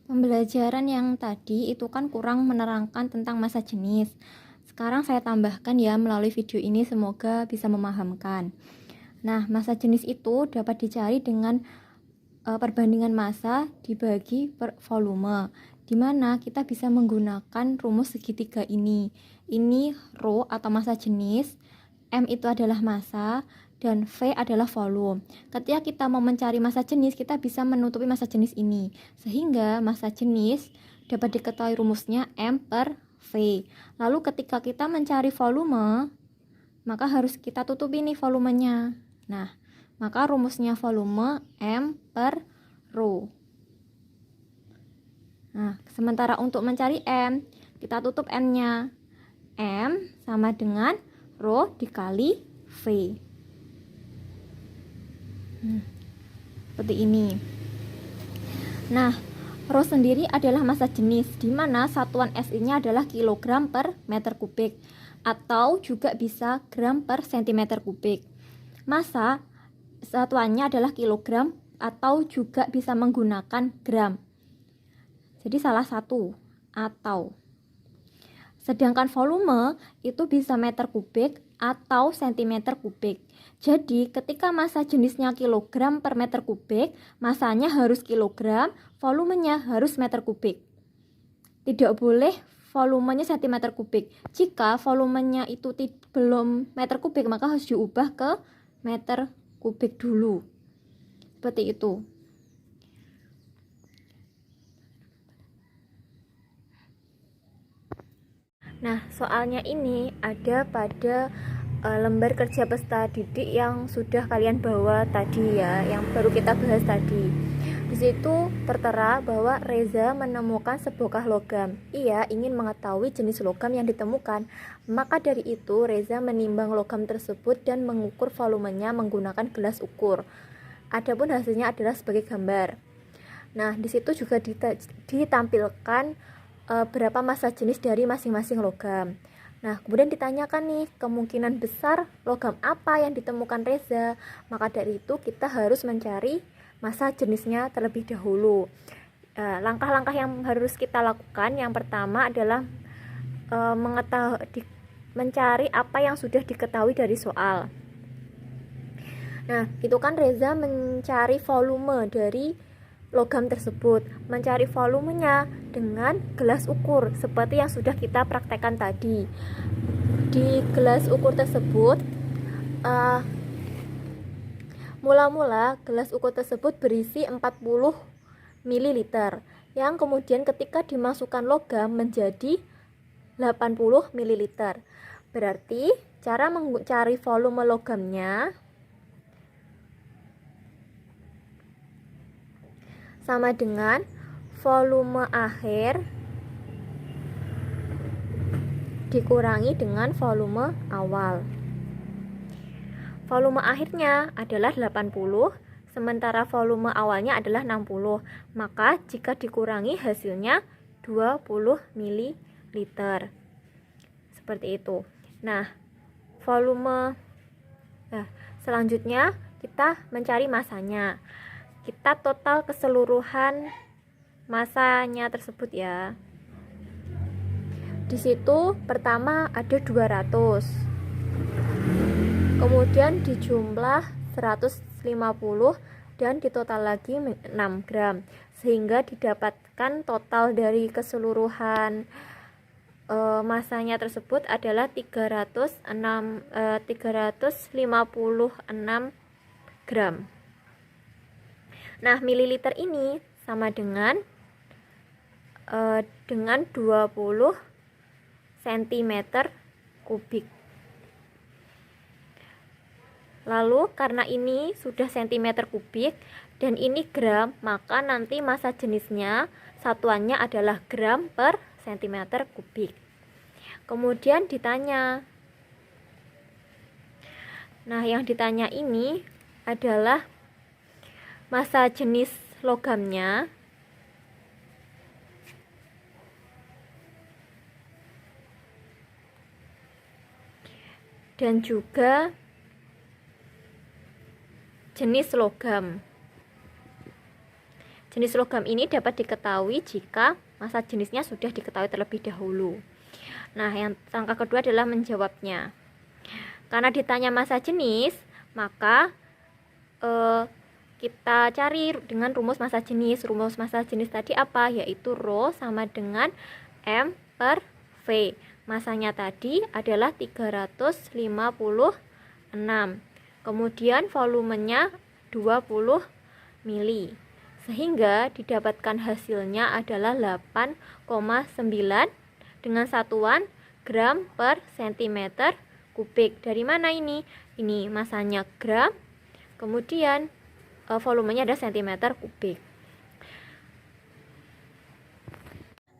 Pembelajaran yang tadi itu kan kurang menerangkan tentang massa jenis. Sekarang saya tambahkan ya melalui video ini, semoga bisa memahamkan. Nah, massa jenis itu dapat dicari dengan perbandingan massa dibagi per volume, di mana kita bisa menggunakan rumus segitiga ini. Ini rho atau massa jenis, M itu adalah massa, dan V adalah volume. Ketika kita mau mencari massa jenis, kita bisa menutupi massa jenis ini, sehingga massa jenis dapat diketahui rumusnya M per V. Lalu ketika kita mencari volume, maka harus kita tutupi nih volumenya. Nah, maka rumusnya volume M per rho. Nah, sementara untuk mencari M, kita tutup N-nya. M sama dengan rho dikali V. Seperti ini. Nah, rho sendiri adalah massa jenis, di mana satuan SI-nya adalah kilogram per meter kubik, atau juga bisa gram per sentimeter kubik. Massa satuannya adalah kilogram, atau juga bisa menggunakan gram. Jadi salah satu atau. Sedangkan volume itu bisa meter kubik atau sentimeter kubik. Jadi ketika massa jenisnya kilogram per meter kubik, massanya harus kilogram, volumenya harus meter kubik. Tidak boleh volumenya sentimeter kubik. Jika volumenya itu belum meter kubik, maka harus diubah ke meter kubik dulu. Seperti itu. Nah, soalnya ini ada pada lembar kerja peserta didik yang sudah kalian bawa tadi ya, yang baru kita bahas tadi. Di situ tertera bahwa Reza menemukan sebongkah logam. Ia ingin mengetahui jenis logam yang ditemukan. Maka dari itu Reza menimbang logam tersebut dan mengukur volumenya menggunakan gelas ukur. Adapun hasilnya adalah sebagai gambar. Nah, di situ juga ditampilkan berapa massa jenis dari masing-masing logam. Nah, kemudian ditanyakan nih, kemungkinan besar logam apa yang ditemukan Reza. Maka dari itu kita harus mencari massa jenisnya terlebih dahulu. Langkah-langkah yang harus kita lakukan, yang pertama adalah mencari apa yang sudah diketahui dari soal. Nah, itu kan Reza mencari volume dari logam tersebut, mencari volumenya dengan gelas ukur seperti yang sudah kita praktekkan tadi. Di gelas ukur tersebut mula-mula gelas ukur tersebut berisi 40 ml, yang kemudian ketika dimasukkan logam menjadi 80 ml. Berarti cara mencari volume logamnya sama dengan volume akhir dikurangi dengan volume awal. Volume akhirnya adalah 80, sementara volume awalnya adalah 60. Maka jika dikurangi hasilnya 20 ml. Seperti itu. Nah, selanjutnya kita mencari massanya. Kita total keseluruhan massanya tersebut ya. Di situ pertama ada 200. Kemudian dijumlah 150 dan ditotal lagi 6 gram. Sehingga didapatkan total dari keseluruhan massanya tersebut adalah 356 gram. Nah, mililiter ini sama dengan 20 cm kubik. Lalu karena ini sudah cm kubik dan ini gram, maka nanti massa jenisnya satuannya adalah gram per cm kubik. Kemudian ditanya. Nah, yang ditanya ini adalah massa jenis logamnya dan juga jenis logam. jenis logam ini dapat diketahui jika massa jenisnya sudah diketahui terlebih dahulu. Nah, yang langkah kedua adalah menjawabnya. Karena ditanya massa jenis, maka kita cari dengan rumus massa jenis. Rumus massa jenis tadi apa? Yaitu Rho sama dengan M per V. Masanya tadi adalah 356. Kemudian volumenya 20 mili. Sehingga didapatkan hasilnya adalah 8,9 dengan satuan gram per sentimeter kubik. Dari mana ini? Ini masanya gram, kemudian volumenya ada sentimeter kubik.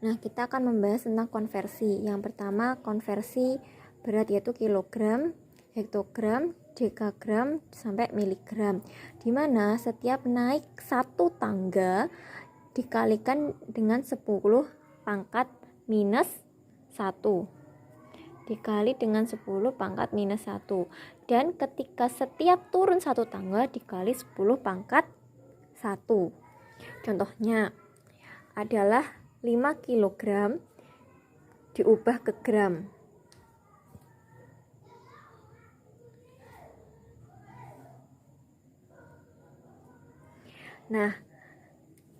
Nah, kita akan membahas tentang konversi. Yang pertama, konversi berat yaitu kilogram, hektogram, dekagram, sampai miligram. Di mana setiap naik satu tangga dikalikan dengan 10 pangkat minus 1. Dikali dengan 10 pangkat minus 1. Dan ketika setiap turun satu tangga dikali 10 pangkat 1. Contohnya adalah 5 kg diubah ke gram. Nah,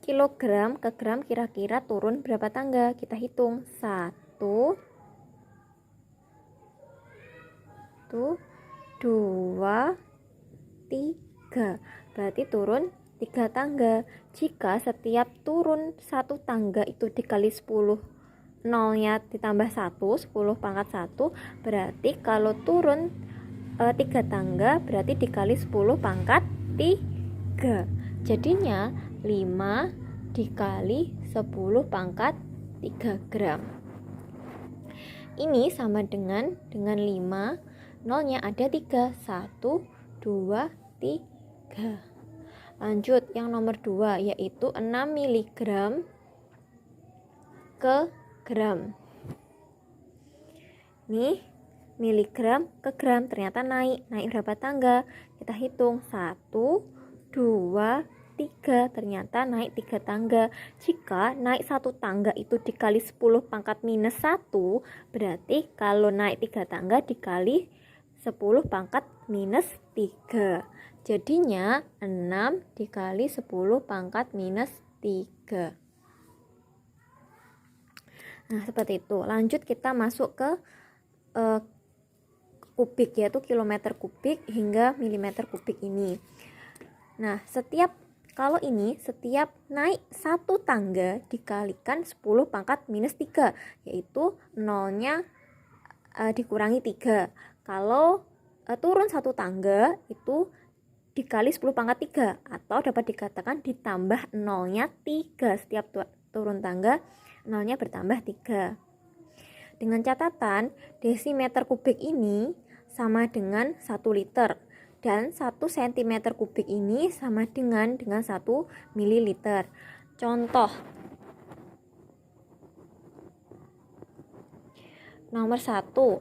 kilogram ke gram kira-kira turun berapa tangga? Kita hitung. 1, 2, 3. Berarti turun 3 tangga. Jika setiap turun satu tangga itu dikali 10, nolnya ditambah 1, 10 pangkat 1, berarti kalau turun 3 tangga berarti dikali 10 pangkat 3. Jadinya 5 dikali 10 pangkat 3 gram. Ini sama dengan 5, nolnya ada 3, 1, 2, 3. Lanjut yang nomor 2 yaitu 6 mg ke gram. Nih, miligram ke gram ternyata naik berapa tangga? Kita hitung. 1, 2, 3. Ternyata naik 3 tangga. Jika naik satu tangga itu dikali 10 pangkat minus 1, berarti kalau naik 3 tangga dikali 10 pangkat minus 3. Jadinya 6 dikali 10 pangkat minus 3. Nah, seperti itu. Lanjut kita masuk ke kubik, yaitu kilometer kubik hingga milimeter kubik ini. Nah, setiap naik satu tangga dikalikan 10 pangkat minus 3, yaitu nolnya dikurangi 3. Kalau turun satu tangga itu dikali 10 pangkat 3, atau dapat dikatakan ditambah nolnya 3. Setiap turun tangga nolnya bertambah 3. Dengan catatan desimeter kubik ini sama dengan 1 liter dan 1 cm kubik ini sama dengan 1 mililiter. Contoh nomor 1.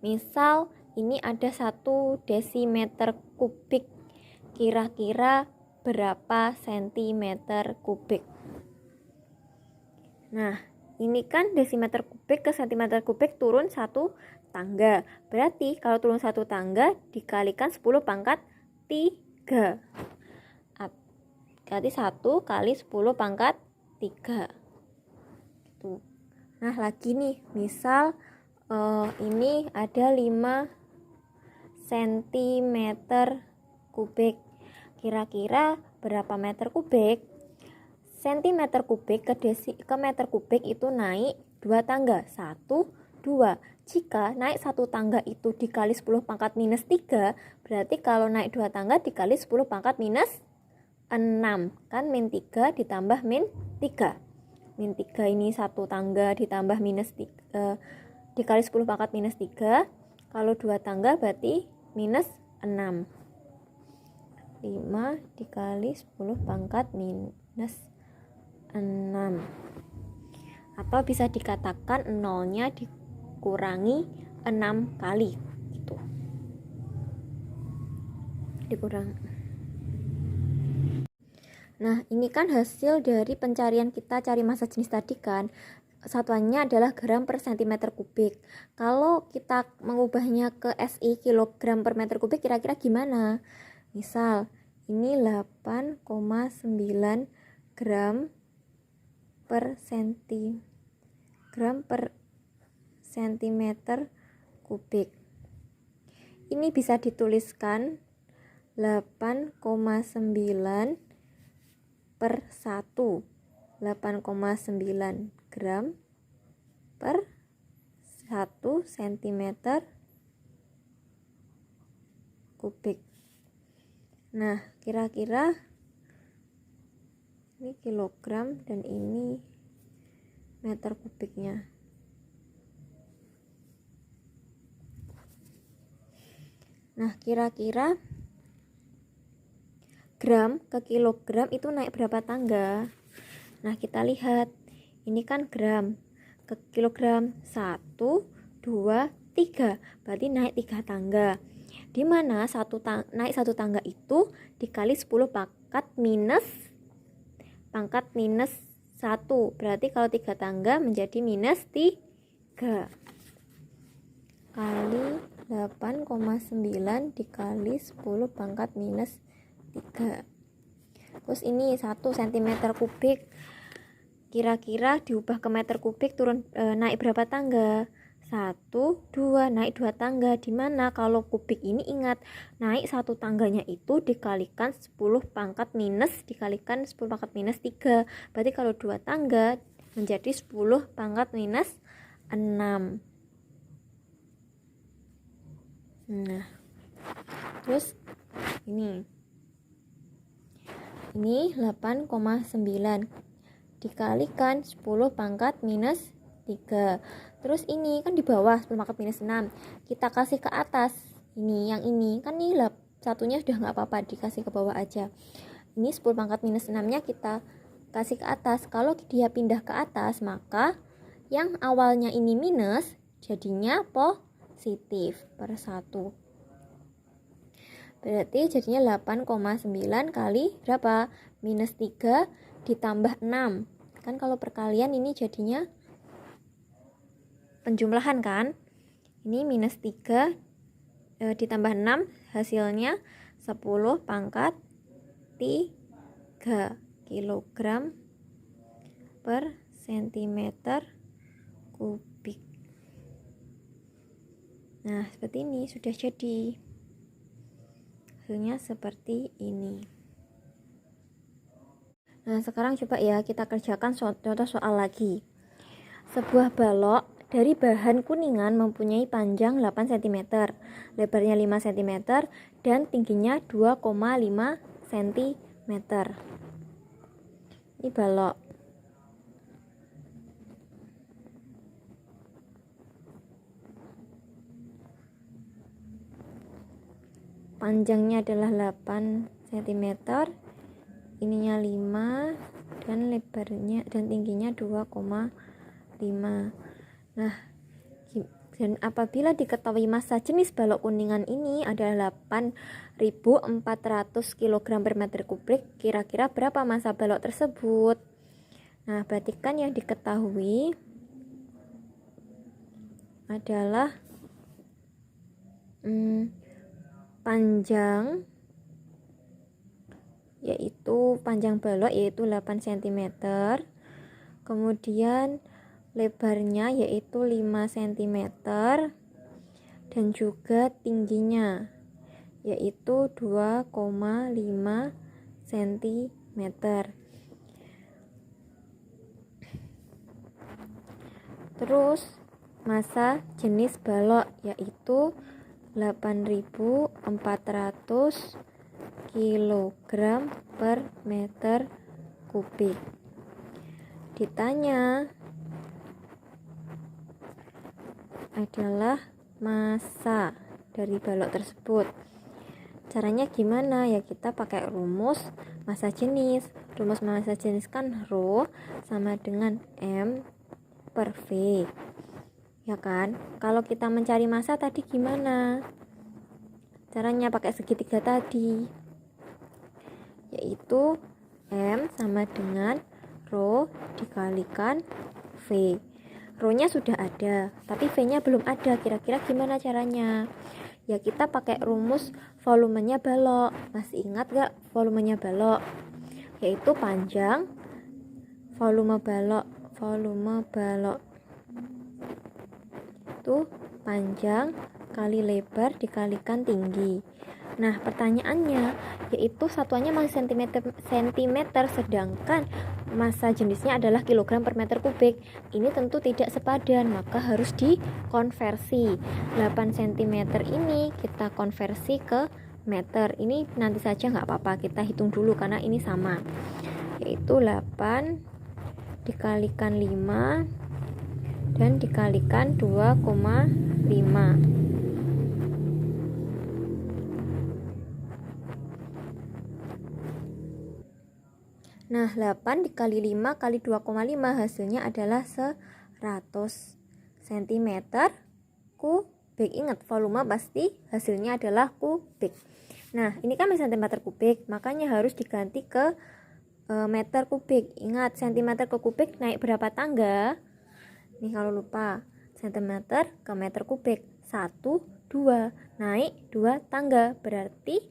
Misal ini ada 1 desimeter kubik, kira-kira berapa sentimeter kubik? Nah, ini kan desimeter kubik ke sentimeter kubik turun 1 tangga. Berarti kalau turun 1 tangga dikalikan 10 pangkat 3. Berarti 1 kali 10 pangkat 3. Nah, lagi nih, misal ini ada 5 cm kubik. Kira-kira berapa meter kubik? Sentimeter kubik ke meter kubik itu naik 2 tangga. 1, 2. Jika naik 1 tangga itu dikali 10 pangkat minus 3, berarti kalau naik 2 tangga dikali 10 pangkat minus 6. Kan min 3 ditambah min 3. Min 3 ini 1 tangga ditambah minus 3, dikali 10 pangkat minus 3. Kalau 2 tangga berarti minus 6. 5 dikali 10 pangkat minus 6. Atau bisa dikatakan nolnya dikurangi 6 kali. Itu. Dikurang. Nah, ini kan hasil dari pencarian kita cari massa jenis tadi kan. Satuannya adalah gram per centimeter kubik. Kalau kita mengubahnya ke SI kilogram per meter kubik, kira-kira gimana? Misal, ini 8,9 gram per sentimeter kubik. Ini bisa dituliskan 8,9 per 1, 8,9 gram per 1 cm kubik. Nah, kira-kira ini kilogram dan ini meter kubiknya. Nah, kira-kira gram ke kilogram itu naik berapa tangga? Nah, kita lihat. Ini kan gram ke kilogram 1, 2, 3. Berarti naik 3 tangga. Di mana naik 1 tangga itu dikali 10 pangkat minus 1. Berarti kalau 3 tangga menjadi minus 3. Kali 8,9 dikali 10 pangkat minus 3. Terus ini 1 cm kubik. Kira-kira diubah ke meter kubik naik berapa tangga? 1, 2, naik 2 tangga. Dimana kalau kubik ini ingat, naik 1 tangganya itu dikalikan 10 pangkat minus 3. Berarti kalau 2 tangga menjadi 10 pangkat minus 6. Nah, terus ini 8,9 dikalikan 10 pangkat minus 3. Terus ini kan di bawah 10 pangkat minus 6. Kita kasih ke atas. Yang ini kan ini satunya sudah nggak apa-apa, dikasih ke bawah aja. Ini 10 pangkat minus 6-nya kita kasih ke atas. Kalau dia pindah ke atas, maka yang awalnya ini minus jadinya positif per 1. Berarti jadinya 8,9 kali berapa? Minus 3 ditambah 6. Kan kalau perkalian ini jadinya penjumlahan kan? Ini minus 3 ditambah 6 hasilnya 10 pangkat 3 kilogram per sentimeter kubik. Nah, seperti ini sudah jadi. Hasilnya seperti ini. Nah, sekarang coba ya kita kerjakan contoh soal lagi. Sebuah balok dari bahan kuningan mempunyai panjang 8 cm, lebarnya 5 cm, dan tingginya 2,5 cm. Ini balok. Panjangnya adalah 8 cm, ininya 5, dan lebarnya dan tingginya 2,5. Nah, dan apabila diketahui massa jenis balok kuningan ini adalah 8.400 kg per meter kubik, kira-kira berapa massa balok tersebut? Nah, berarti kan yang diketahui adalah panjang balok yaitu 8 cm, kemudian lebarnya yaitu 5 cm, dan juga tingginya yaitu 2,5 cm. Terus massa jenis balok yaitu 8.400 kg per meter kubik. Ditanya adalah massa dari balok tersebut. Caranya gimana? Ya kita pakai rumus massa jenis. Rumus massa jenis kan Rho sama dengan M per V. Ya kan? Kalau kita mencari massa tadi gimana? Caranya pakai segitiga tadi, yaitu M sama dengan Rho dikalikan V. Rho-nya sudah ada, tapi V-nya belum ada. Kira-kira gimana caranya? Ya kita pakai rumus volumenya balok. Masih ingat gak volumenya balok? Yaitu panjang volume balok itu panjang kali lebar dikalikan tinggi. Nah, pertanyaannya yaitu satuannya masih sentimeter, sedangkan massa jenisnya adalah kilogram per meter kubik. Ini tentu tidak sepadan, maka harus dikonversi. 8 cm ini kita konversi ke meter. Ini nanti saja nggak apa-apa, kita hitung dulu karena ini sama. Yaitu 8 dikalikan 5 dan dikalikan 2,5. Nah, 8 dikali 5 kali 2,5 hasilnya adalah 100 cm kubik. Ingat, volume pasti hasilnya adalah kubik. Nah, ini kan cm kubik, makanya harus diganti ke meter kubik. Ingat, cm ke kubik naik berapa tangga? Nih kalau lupa, cm ke meter kubik 1, 2, naik 2 tangga. Berarti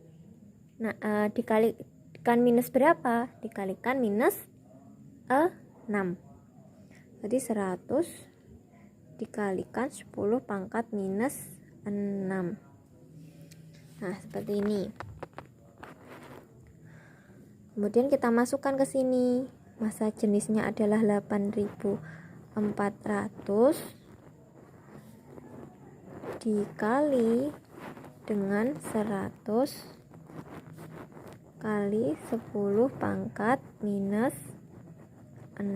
dikalikan minus berapa? Dikalikan minus 6. Jadi 100 dikalikan 10 pangkat minus 6. Nah, seperti ini. Kemudian kita masukkan ke sini. Massa jenisnya adalah 8.400 dikali dengan 100 kali 10 pangkat minus 6.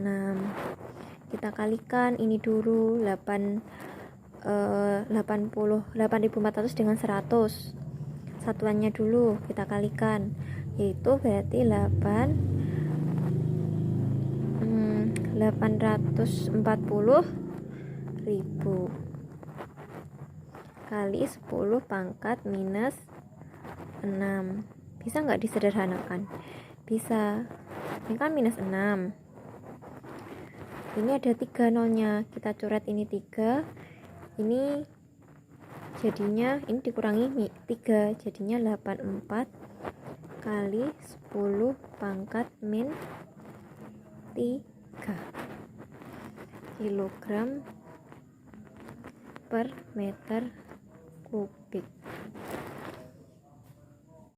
Kita kalikan ini dulu, 8.400 dengan 100. Satuannya dulu kita kalikan, yaitu berarti 840.000 kali 10 pangkat minus 6. Bisa nggak disederhanakan? Bisa. Ini kan minus 6. Ini ada 3 nolnya. Kita coret ini 3. Ini jadinya, ini dikurangi 3. Jadinya 84 kali 10 pangkat min 3 kilogram per meter kubik.